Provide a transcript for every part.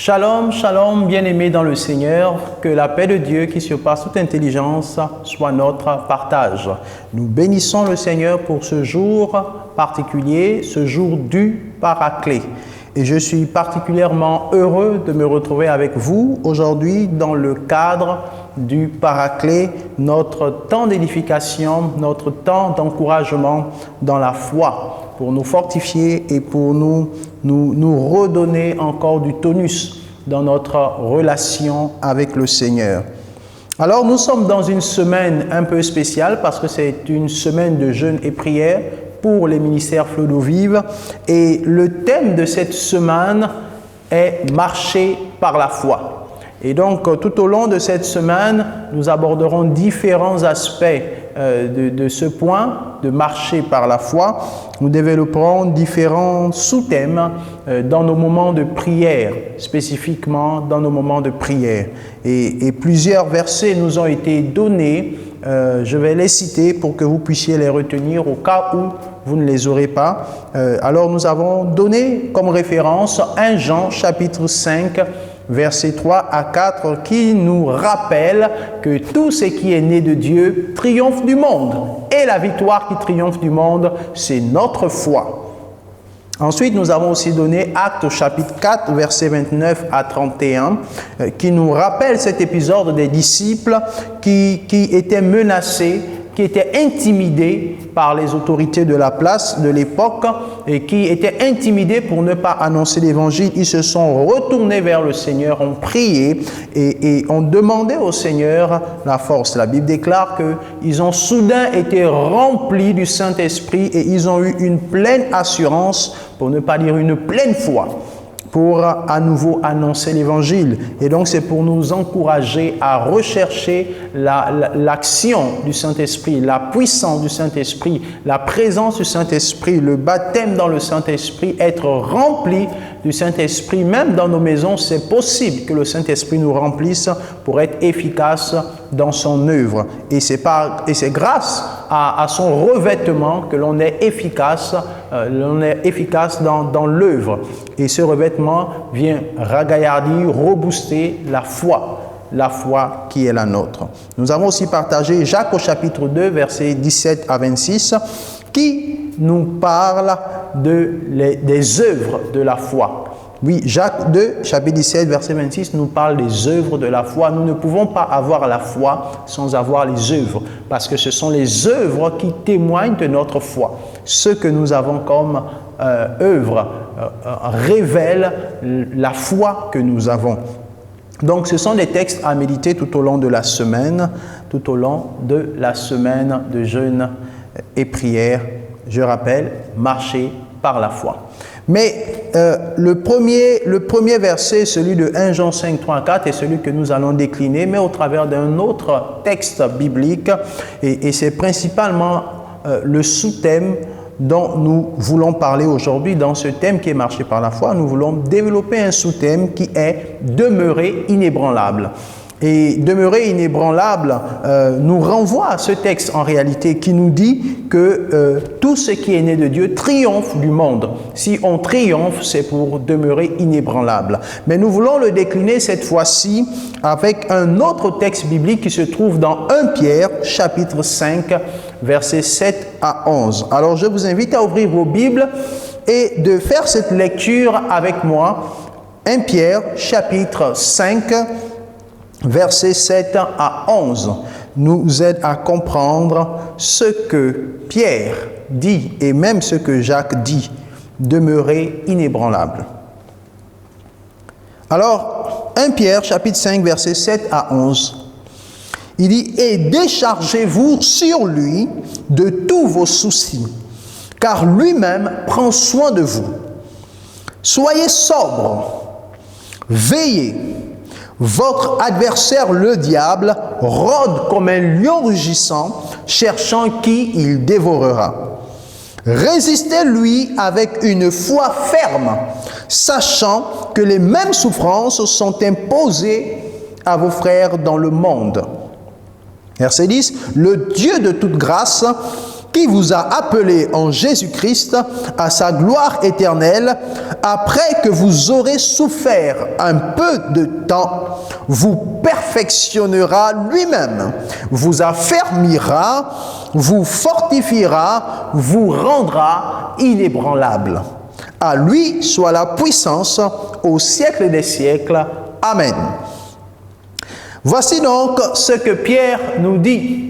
Shalom, shalom, bien-aimés dans le Seigneur, que la paix de Dieu qui surpasse toute intelligence soit notre partage. Nous bénissons le Seigneur pour ce jour particulier, ce jour du Paraclet. Et je suis particulièrement heureux de me retrouver avec vous aujourd'hui dans le cadre du Paraclet, notre temps d'édification, notre temps d'encouragement dans la foi, pour nous fortifier et pour nous redonner encore du tonus dans notre relation avec le Seigneur. Alors nous sommes dans une semaine un peu spéciale parce que c'est une semaine de jeûne et prière pour les ministères Flot d'eau vive et le thème de cette semaine est « Marcher par la foi ». Et donc, tout au long de cette semaine, nous aborderons différents aspects de ce point, de marcher par la foi. Nous développerons différents sous-thèmes dans nos moments de prière, spécifiquement dans nos moments de prière. Et plusieurs versets nous ont été donnés. Je vais les citer pour que vous puissiez les retenir au cas où vous ne les aurez pas. Alors, nous avons donné comme référence 1 Jean chapitre 5, versets 3 à 4, qui nous rappelle que tout ce qui est né de Dieu triomphe du monde. Et la victoire qui triomphe du monde, c'est notre foi. Ensuite, nous avons aussi donné Actes chapitre 4, versets 29 à 31, qui nous rappelle cet épisode des disciples qui étaient menacés, qui étaient intimidés par les autorités de la place de l'époque et qui étaient intimidés pour ne pas annoncer l'évangile. Ils se sont retournés vers le Seigneur, ont prié et ont demandé au Seigneur la force. La Bible déclare qu'ils ont soudain été remplis du Saint-Esprit et ils ont eu une pleine assurance, pour ne pas dire une pleine foi, pour à nouveau annoncer l'évangile. Et donc c'est pour nous encourager à rechercher l'action du Saint-Esprit, la puissance du Saint-Esprit, la présence du Saint-Esprit, le baptême dans le Saint-Esprit, être rempli du Saint-Esprit. Même dans nos maisons, c'est possible que le Saint-Esprit nous remplisse pour être efficace dans son œuvre. Et c'est grâce à son revêtement que l'on est efficace, dans l'œuvre. Et ce revêtement vient ragaillardir, rebooster la foi qui est la nôtre. Nous avons aussi partagé Jacques au chapitre 2, versets 17 à 26, qui nous parle des œuvres de la foi. Oui, Jacques 2, chapitre 17, verset 26, nous parle des œuvres de la foi. Nous ne pouvons pas avoir la foi sans avoir les œuvres, parce que ce sont les œuvres qui témoignent de notre foi. Ce que nous avons comme œuvre révèle la foi que nous avons. Donc, ce sont des textes à méditer tout au long de la semaine, de jeûne et prière. Je rappelle, marcher par la foi. Mais le premier verset, celui de 1 Jean 5, 3 à 4, est celui que nous allons décliner, mais au travers d'un autre texte biblique. Et c'est principalement le sous-thème dont nous voulons parler aujourd'hui. Dans ce thème qui est marché par la foi, nous voulons développer un sous-thème qui est « demeurer inébranlable ». Et demeurer inébranlable nous renvoie à ce texte en réalité qui nous dit que tout ce qui est né de Dieu triomphe du monde. Si on triomphe, c'est pour demeurer inébranlable. Mais nous voulons le décliner cette fois-ci avec un autre texte biblique qui se trouve dans 1 Pierre, chapitre 5, versets 7 à 11. Alors je vous invite à ouvrir vos Bibles et de faire cette lecture avec moi. 1 Pierre, chapitre 5, versets 7 à 11 nous aide à comprendre ce que Pierre dit et même ce que Jacques dit, demeurer inébranlable. Alors, 1 Pierre, chapitre 5, versets 7 à 11, il dit « Et déchargez-vous sur lui de tous vos soucis, car lui-même prend soin de vous. Soyez sobres, veillez. Votre adversaire, le diable, rôde comme un lion rugissant, cherchant qui il dévorera. Résistez-lui avec une foi ferme, sachant que les mêmes souffrances sont imposées à vos frères dans le monde. » Verset 10. « Le Dieu de toute grâce, qui vous a appelé en Jésus-Christ à sa gloire éternelle, après que vous aurez souffert un peu de temps, vous perfectionnera lui-même, vous affermira, vous fortifiera, vous rendra inébranlable. À lui soit la puissance au siècle des siècles. Amen. Voici donc ce que Pierre nous dit.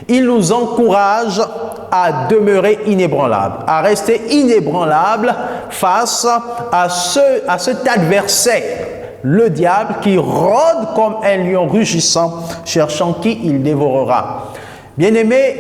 Il nous encourage à demeurer inébranlable, à rester inébranlable face à cet adversaire, le diable qui rôde comme un lion rugissant, cherchant qui il dévorera. Bien-aimés,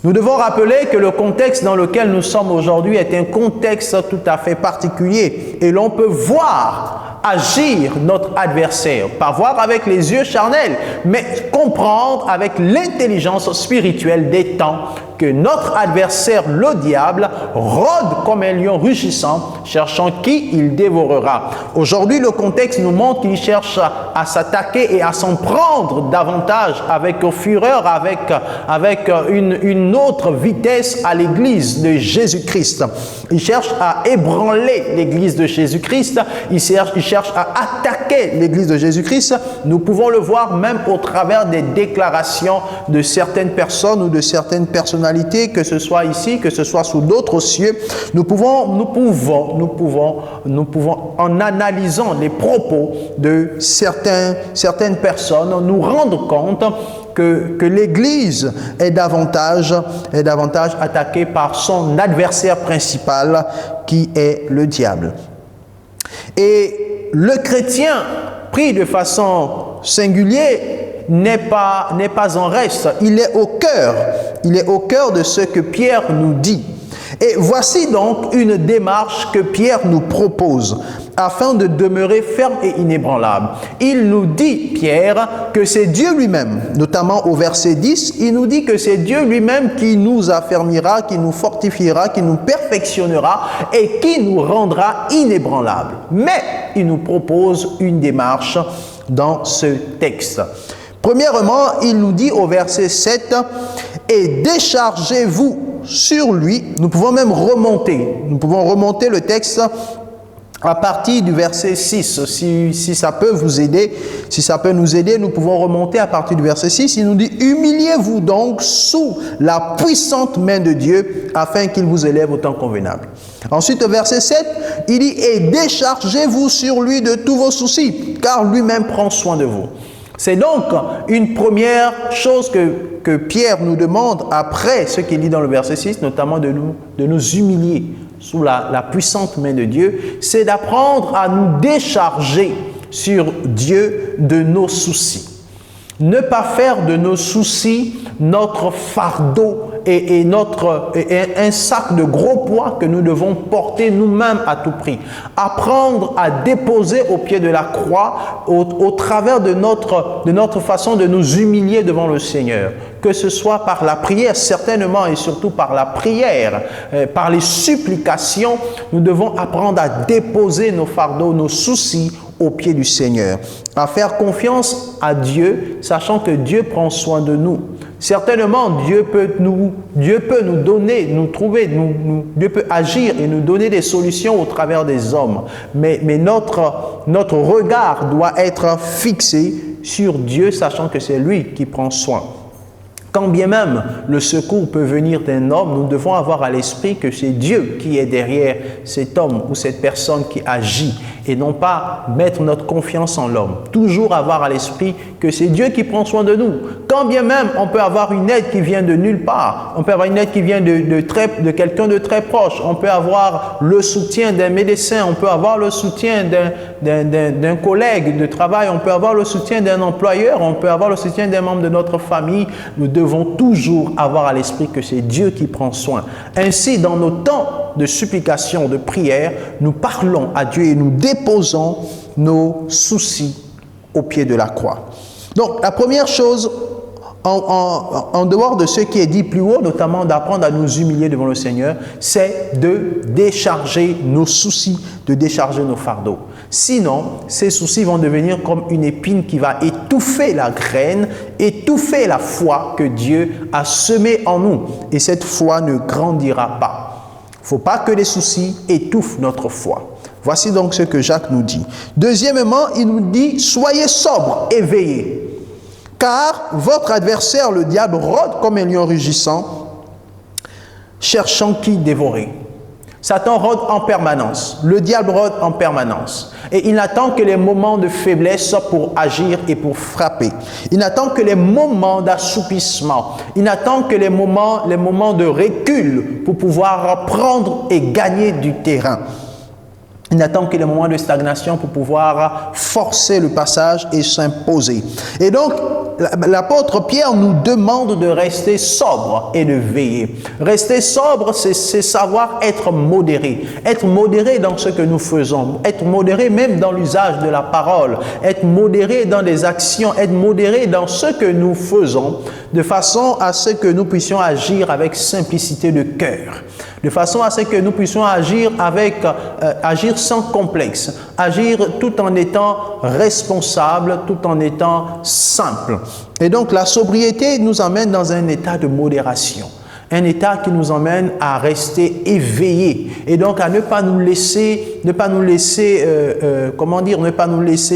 nous devons rappeler que le contexte dans lequel nous sommes aujourd'hui est un contexte tout à fait particulier et l'on peut voir agir notre adversaire, pas voir avec les yeux charnels, mais comprendre avec l'intelligence spirituelle des temps que notre adversaire, le diable, rôde comme un lion rugissant, cherchant qui il dévorera. Aujourd'hui, le contexte nous montre qu'il cherche à s'attaquer et à s'en prendre davantage avec fureur, avec une autre vitesse à l'Église de Jésus-Christ. Il cherche à ébranler l'Église de Jésus-Christ, il cherche à attaquer l'Église de Jésus-Christ. Nous pouvons le voir même au travers des déclarations de certaines personnes ou de certaines personnalités, que ce soit ici, que ce soit sous d'autres cieux. Nous pouvons, en analysant les propos de certaines personnes, nous rendre compte que l'Église est davantage attaquée par son adversaire principal, qui est le diable. Et le chrétien, pris de façon singulière, n'est pas en reste, il est au cœur de ce que Pierre nous dit. Et voici donc une démarche que Pierre nous propose afin de demeurer ferme et inébranlable. Il nous dit, Pierre, que c'est Dieu lui-même, notamment au verset 10, il nous dit que c'est Dieu lui-même qui nous affermira, qui nous fortifiera, qui nous perfectionnera et qui nous rendra inébranlables. Mais il nous propose une démarche dans ce texte. Premièrement, il nous dit au verset 7, « Et déchargez-vous sur lui ». Nous pouvons même remonter le texte à partir du verset 6. Si ça peut vous aider, si ça peut nous aider, nous pouvons remonter à partir du verset 6. Il nous dit, « Humiliez-vous donc sous la puissante main de Dieu, afin qu'il vous élève au temps convenable. » Ensuite, au verset 7, il dit, « Et déchargez-vous sur lui de tous vos soucis, car lui-même prend soin de vous. » C'est donc une première chose que Pierre nous demande après ce qu'il dit dans le verset 6, notamment de nous humilier sous la puissante main de Dieu, c'est d'apprendre à nous décharger sur Dieu de nos soucis. Ne pas faire de nos soucis notre fardeau et un sac de gros poids que nous devons porter nous-mêmes à tout prix. Apprendre à déposer au pied de la croix au travers de notre façon de nous humilier devant le Seigneur. Que ce soit par la prière, certainement, et surtout par la prière, par les supplications, nous devons apprendre à déposer nos fardeaux, nos soucis au pied du Seigneur. À faire confiance à Dieu, sachant que Dieu prend soin de nous. Certainement, Dieu peut nous donner, Dieu peut agir et nous donner des solutions au travers des hommes. Mais notre regard doit être fixé sur Dieu, sachant que c'est lui qui prend soin. Quand bien même le secours peut venir d'un homme, nous devons avoir à l'esprit que c'est Dieu qui est derrière cet homme ou cette personne qui agit et non pas mettre notre confiance en l'homme. Toujours avoir à l'esprit que c'est Dieu qui prend soin de nous. Quand bien même on peut avoir une aide qui vient de nulle part, on peut avoir une aide qui vient de quelqu'un de très proche, on peut avoir le soutien d'un médecin, on peut avoir le soutien d'un collègue de travail, on peut avoir le soutien d'un employeur, on peut avoir le soutien d'un membre de notre famille. Nous devons toujours avoir à l'esprit que c'est Dieu qui prend soin. Ainsi, dans nos temps de supplication, de prière, nous parlons à Dieu et nous déposons nos soucis au pied de la croix. Donc, la première chose, en dehors de ce qui est dit plus haut, notamment d'apprendre à nous humilier devant le Seigneur, c'est de décharger nos soucis, de décharger nos fardeaux. Sinon, ces soucis vont devenir comme une épine qui va étouffer la graine, étouffer la foi que Dieu a semée en nous. Et cette foi ne grandira pas. Il ne faut pas que les soucis étouffent notre foi. Voici donc ce que Jacques nous dit. Deuxièmement, il nous dit, soyez sobres et veillez. Car votre adversaire, le diable, rôde comme un lion rugissant, cherchant qui dévorer. Satan rôde en permanence. Le diable rôde en permanence. Et il n'attend que les moments de faiblesse pour agir et pour frapper. Il n'attend que les moments d'assoupissement. Il n'attend que les moments de recul pour pouvoir prendre et gagner du terrain. Il n'attend que les moments de stagnation pour pouvoir forcer le passage et s'imposer. Et donc, l'apôtre Pierre nous demande de rester sobre et de veiller. Rester sobre, c'est savoir être modéré. Être modéré dans ce que nous faisons. Être modéré même dans l'usage de la parole. Être modéré dans les actions. Être modéré dans ce que nous faisons, de façon à ce que nous puissions agir avec simplicité de cœur. De façon à ce que nous puissions agir sans complexe, agir tout en étant responsable, tout en étant simple. Et donc la sobriété nous emmène dans un état de modération. Un état qui nous emmène à rester éveillés et donc à ne pas nous laisser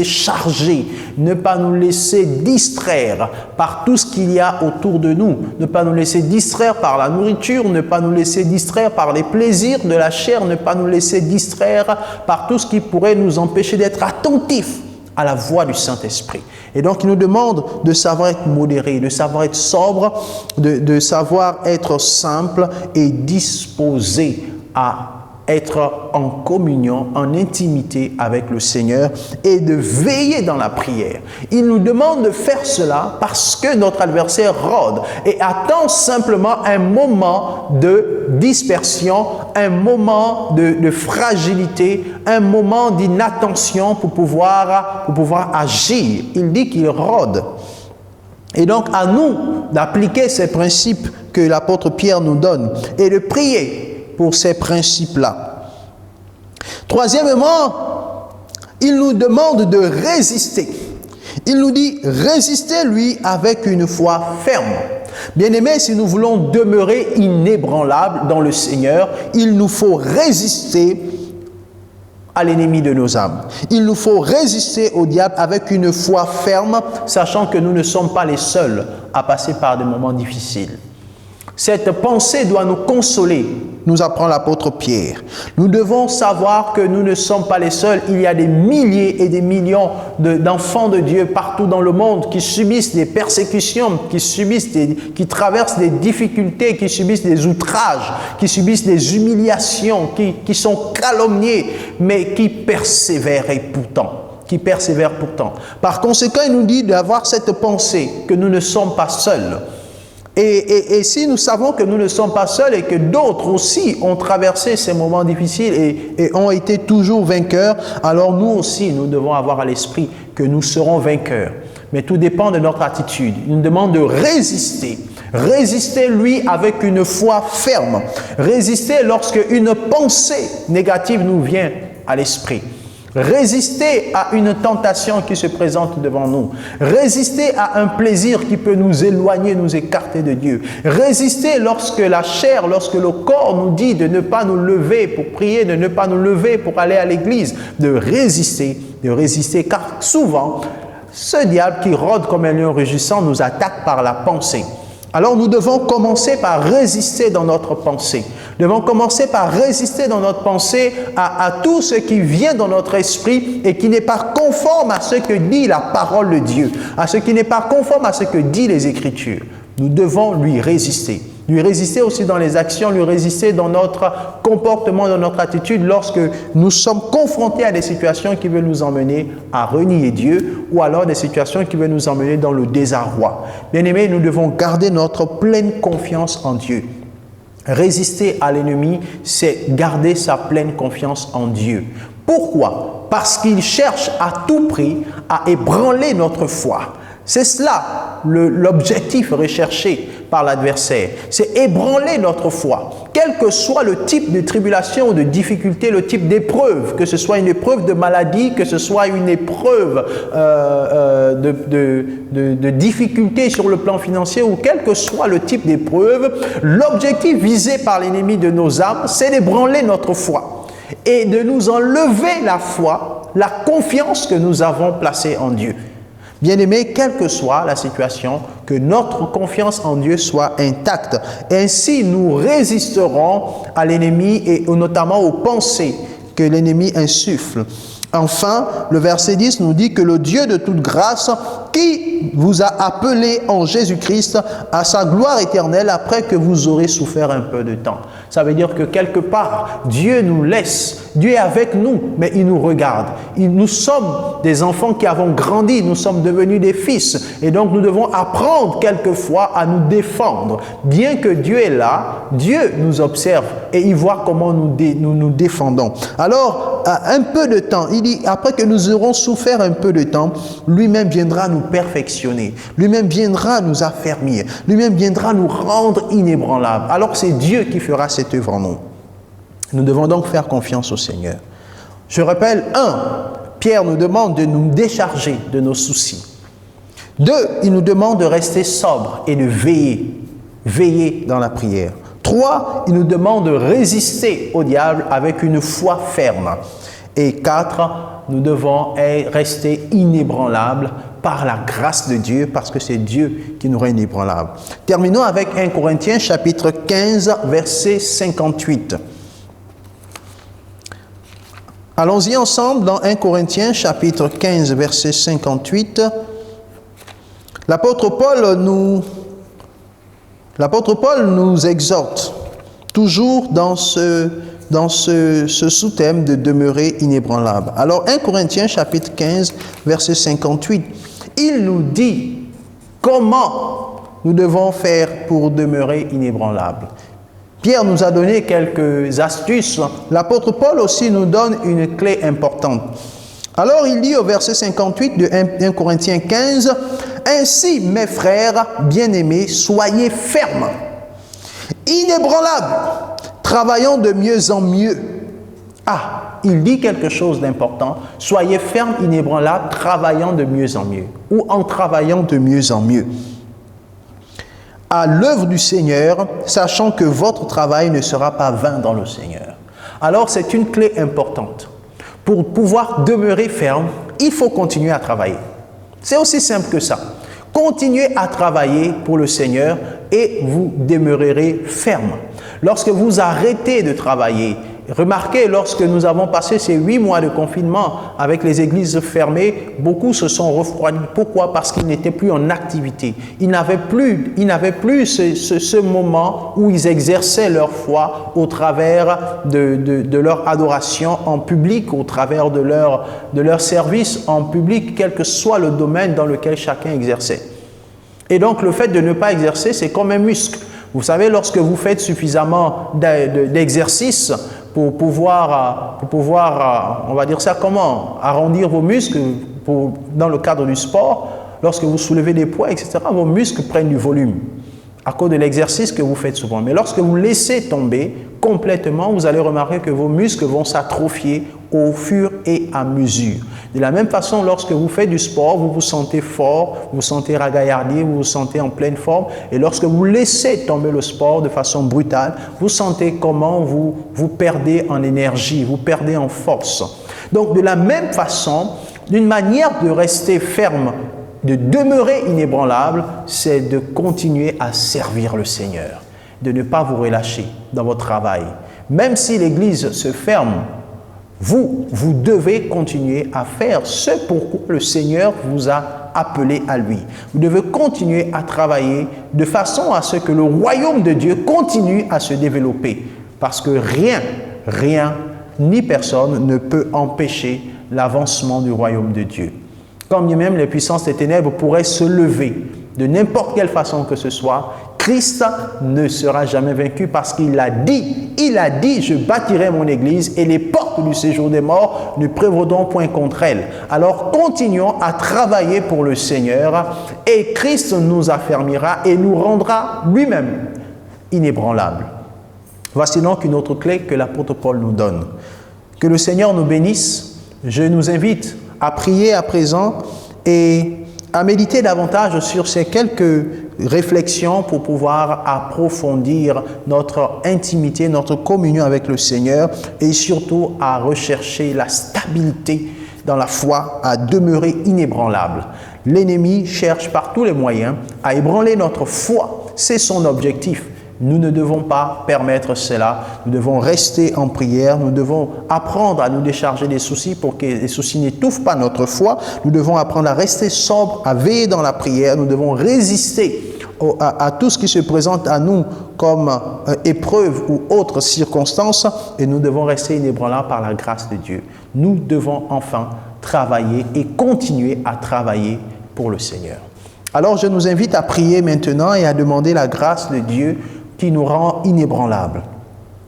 charger, ne pas nous laisser distraire par tout ce qu'il y a autour de nous, ne pas nous laisser distraire par la nourriture, ne pas nous laisser distraire par les plaisirs de la chair, ne pas nous laisser distraire par tout ce qui pourrait nous empêcher d'être attentifs à la voix du Saint-Esprit. Et donc, il nous demande de savoir être modéré, de savoir être sobre, de savoir être simple et disposé à être en communion, en intimité avec le Seigneur et de veiller dans la prière. Il nous demande de faire cela parce que notre adversaire rôde et attend simplement un moment de dispersion, un moment de fragilité, un moment d'inattention pour pouvoir agir. Il dit qu'il rôde. Et donc, à nous d'appliquer ces principes que l'apôtre Pierre nous donne et de prier pour ces principes-là. Troisièmement, il nous demande de résister. Il nous dit, résistez lui avec une foi ferme. Bien-aimés, si nous voulons demeurer inébranlables dans le Seigneur, il nous faut résister à l'ennemi de nos âmes. Il nous faut résister au diable avec une foi ferme, sachant que nous ne sommes pas les seuls à passer par des moments difficiles. Cette pensée doit nous consoler, nous apprend l'apôtre Pierre. Nous devons savoir que nous ne sommes pas les seuls. Il y a des milliers et des millions d'enfants de Dieu partout dans le monde qui subissent des persécutions, qui traversent des difficultés, qui subissent des outrages, qui subissent des humiliations, qui sont calomniés, mais qui persévèrent pourtant. Par conséquent, il nous dit d'avoir cette pensée que nous ne sommes pas seuls. Et si nous savons que nous ne sommes pas seuls et que d'autres aussi ont traversé ces moments difficiles et ont été toujours vainqueurs, alors nous aussi, nous devons avoir à l'esprit que nous serons vainqueurs. Mais tout dépend de notre attitude. Il nous demande de résister. Résister, lui, avec une foi ferme. Résister lorsque une pensée négative nous vient à l'esprit. Résister à une tentation qui se présente devant nous. Résister à un plaisir qui peut nous éloigner, nous écarter de Dieu. Résister lorsque la chair, lorsque le corps nous dit de ne pas nous lever pour prier, de ne pas nous lever pour aller à l'église. De résister, car souvent, ce diable qui rôde comme un lion rugissant nous attaque par la pensée. Alors nous devons commencer par résister dans notre pensée. Nous devons commencer par résister dans notre pensée à tout ce qui vient dans notre esprit et qui n'est pas conforme à ce que dit la parole de Dieu, à ce qui n'est pas conforme à ce que disent les Écritures. Nous devons lui résister. Lui résister aussi dans les actions, lui résister dans notre comportement, dans notre attitude lorsque nous sommes confrontés à des situations qui veulent nous emmener à renier Dieu ou alors des situations qui veulent nous emmener dans le désarroi. Bien-aimés, nous devons garder notre pleine confiance en Dieu. Résister à l'ennemi, c'est garder sa pleine confiance en Dieu. Pourquoi? Parce qu'il cherche à tout prix à ébranler notre foi. C'est cela l'objectif recherché par l'adversaire. C'est ébranler notre foi. Quel que soit le type de tribulation ou de difficulté, le type d'épreuve, que ce soit une épreuve de maladie, que ce soit une épreuve de difficulté sur le plan financier, ou quel que soit le type d'épreuve, l'objectif visé par l'ennemi de nos âmes, c'est d'ébranler notre foi et de nous enlever la foi, la confiance que nous avons placée en Dieu. Bien-aimés, quelle que soit la situation, que notre confiance en Dieu soit intacte. Ainsi, nous résisterons à l'ennemi et notamment aux pensées que l'ennemi insuffle. Enfin, le verset 10 nous dit que le Dieu de toute grâce, qui vous a appelé en Jésus-Christ à sa gloire éternelle après que vous aurez souffert un peu de temps. Ça veut dire que quelque part, Dieu nous laisse, Dieu est avec nous, mais il nous regarde. Nous sommes des enfants qui avons grandi, nous sommes devenus des fils, et donc nous devons apprendre quelquefois à nous défendre. Bien que Dieu est là, Dieu nous observe et il voit comment nous défendons. Alors, un peu de temps, il dit, après que nous aurons souffert un peu de temps, lui-même viendra nous perfectionner, lui-même viendra nous affermir, lui-même viendra nous rendre inébranlables. Alors c'est Dieu qui fera cette œuvre en nous. Nous devons donc faire confiance au Seigneur. Je rappelle, 1, Pierre nous demande de nous décharger de nos soucis. 2, il nous demande de rester sobre et de veiller dans la prière. 3, il nous demande de résister au diable avec une foi ferme. Et 4, nous devons rester inébranlables par la grâce de Dieu, parce que c'est Dieu qui nous rend inébranlables. Terminons avec 1 Corinthiens chapitre 15, verset 58. Allons-y ensemble dans 1 Corinthiens chapitre 15, verset 58. L'apôtre Paul nous exhorte, toujours dans ce sous-thème de demeurer inébranlable. Alors 1 Corinthiens chapitre 15, verset 58, il nous dit comment nous devons faire pour demeurer inébranlable. Pierre nous a donné quelques astuces. L'apôtre Paul aussi nous donne une clé importante. Alors il dit au verset 58 de 1 Corinthiens 15, « Ainsi, mes frères bien-aimés, soyez fermes, inébranlables, travaillant de mieux en mieux. » Ah, il dit quelque chose d'important. « Soyez fermes, inébranlables, travaillant de mieux en mieux. » Ou en travaillant de mieux en mieux. À l'œuvre du Seigneur, sachant que votre travail ne sera pas vain dans le Seigneur. Alors, c'est une clé importante. Pour pouvoir demeurer ferme, il faut continuer à travailler. C'est aussi simple que ça. Continuez à travailler pour le Seigneur et vous demeurerez ferme. Lorsque vous arrêtez de travailler, remarquez, lorsque nous avons passé ces 8 mois de confinement avec les églises fermées, beaucoup se sont refroidis. Pourquoi? Parce qu'ils n'étaient plus en activité. Ils n'avaient plus ce moment où ils exerçaient leur foi au travers de leur adoration en public, au travers de leur service en public, quel que soit le domaine dans lequel chacun exerçait. Et donc, le fait de ne pas exercer, c'est comme un muscle. Vous savez, lorsque vous faites suffisamment d'exercices pour pouvoir, on va dire ça comment, arrondir vos muscles dans le cadre du sport, lorsque vous soulevez des poids, etc., vos muscles prennent du volume à cause de l'exercice que vous faites souvent. Mais lorsque vous laissez tomber complètement, vous allez remarquer que vos muscles vont s'atrophier au fur et à mesure. De la même façon, lorsque vous faites du sport, vous vous sentez fort, vous vous sentez ragaillardi, vous vous sentez en pleine forme. Et lorsque vous laissez tomber le sport de façon brutale, vous sentez comment vous perdez en énergie, vous perdez en force. Donc, de la même façon, d'une manière de rester ferme, de demeurer inébranlable, c'est de continuer à servir le Seigneur, de ne pas vous relâcher dans votre travail. Même si l'église se ferme, vous devez continuer à faire ce pourquoi le Seigneur vous a appelé à lui. Vous devez continuer à travailler de façon à ce que le royaume de Dieu continue à se développer. Parce que rien, ni personne ne peut empêcher l'avancement du royaume de Dieu. Quand bien même les puissances des ténèbres pourraient se lever de n'importe quelle façon que ce soit, Christ ne sera jamais vaincu parce qu'il a dit, je bâtirai mon église et les portes du séjour des morts ne prévaudront point contre elle. Alors continuons à travailler pour le Seigneur et Christ nous affermira et nous rendra lui-même inébranlables. Voici donc une autre clé que l'apôtre Paul nous donne. Que le Seigneur nous bénisse. Je nous invite à prier à présent et à méditer davantage sur ces quelques réflexions pour pouvoir approfondir notre intimité, notre communion avec le Seigneur et surtout à rechercher la stabilité dans la foi, à demeurer inébranlable. L'ennemi cherche par tous les moyens à ébranler notre foi. C'est son objectif. Nous ne devons pas permettre cela. Nous devons rester en prière. Nous devons apprendre à nous décharger des soucis pour que les soucis n'étouffent pas notre foi. Nous devons apprendre à rester sobre, à veiller dans la prière. Nous devons résister à tout ce qui se présente à nous comme épreuve ou autre circonstance. Et nous devons rester inébranlables par la grâce de Dieu. Nous devons enfin travailler et continuer à travailler pour le Seigneur. Alors je nous invite à prier maintenant et à demander la grâce de Dieu qui nous rend inébranlables.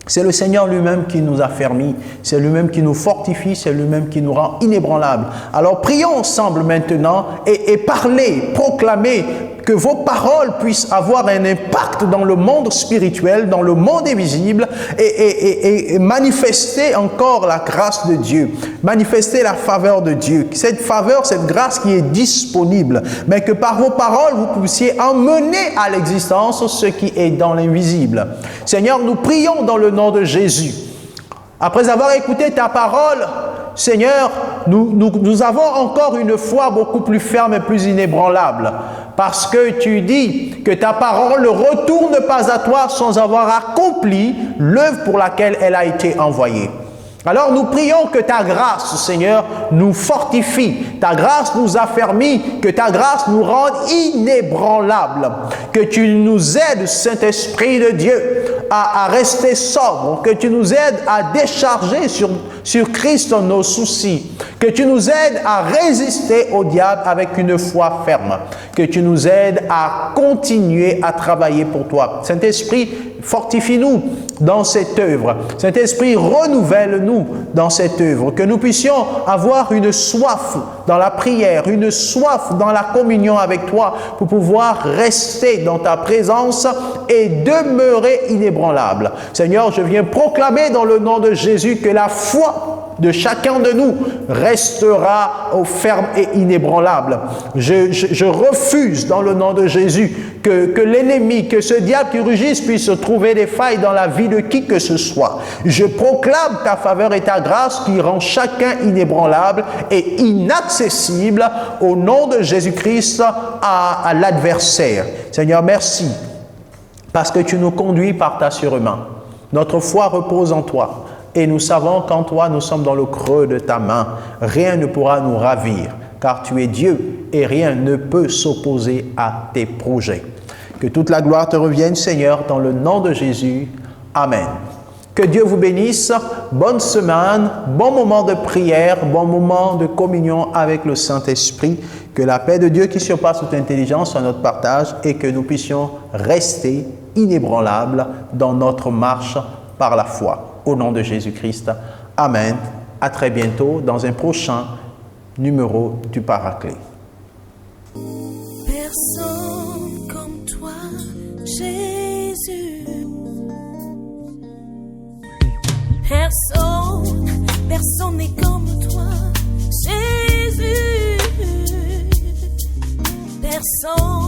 C'est le Seigneur lui-même qui nous affermit, c'est lui-même qui nous fortifie, c'est lui-même qui nous rend inébranlables. Alors prions ensemble maintenant et parlez, proclamez que vos paroles puissent avoir un impact dans le monde spirituel, dans le monde invisible et manifester encore la grâce de Dieu, manifester la faveur de Dieu. Cette faveur, cette grâce qui est disponible, mais que par vos paroles, vous puissiez emmener à l'existence ce qui est dans l'invisible. Seigneur, nous prions dans le nom de Jésus. Après avoir écouté ta parole, Seigneur, nous avons encore une foi beaucoup plus ferme et plus inébranlable. Parce que tu dis que ta parole ne retourne pas à toi sans avoir accompli l'œuvre pour laquelle elle a été envoyée. Alors nous prions que ta grâce, Seigneur, nous fortifie, ta grâce nous affermit, que ta grâce nous rende inébranlables, que tu nous aides, Saint-Esprit de Dieu, à rester sobre, que tu nous aides à décharger sur Christ nos soucis, que tu nous aides à résister au diable avec une foi ferme, que tu nous aides à continuer à travailler pour toi. Saint-Esprit, fortifie-nous dans cette œuvre. Saint-Esprit, renouvelle-nous dans cette œuvre, que nous puissions avoir une soif dans la prière, une soif dans la communion avec toi pour pouvoir rester dans ta présence et demeurer inébranlable. Seigneur, je viens proclamer dans le nom de Jésus que la foi de chacun de nous restera ferme et inébranlable. Je refuse dans le nom de Jésus que l'ennemi, que ce diable qui rugisse puisse trouver des failles dans la vie de qui que ce soit. Je proclame ta faveur et ta grâce qui rend chacun inébranlable et inaccessible au nom de Jésus-Christ à l'adversaire. Seigneur, merci parce que tu nous conduis par ta surmain. Notre foi repose en toi. Et nous savons qu'en toi, nous sommes dans le creux de ta main. Rien ne pourra nous ravir, car tu es Dieu et rien ne peut s'opposer à tes projets. Que toute la gloire te revienne, Seigneur, dans le nom de Jésus. Amen. Que Dieu vous bénisse. Bonne semaine, bon moment de prière, bon moment de communion avec le Saint-Esprit. Que la paix de Dieu qui surpasse toute intelligence soit notre partage et que nous puissions rester inébranlables dans notre marche par la foi. Au nom de Jésus-Christ. Amen. À très bientôt dans un prochain numéro du Paraclet. Personne comme toi, Jésus. Personne n'est comme toi, Jésus. Personne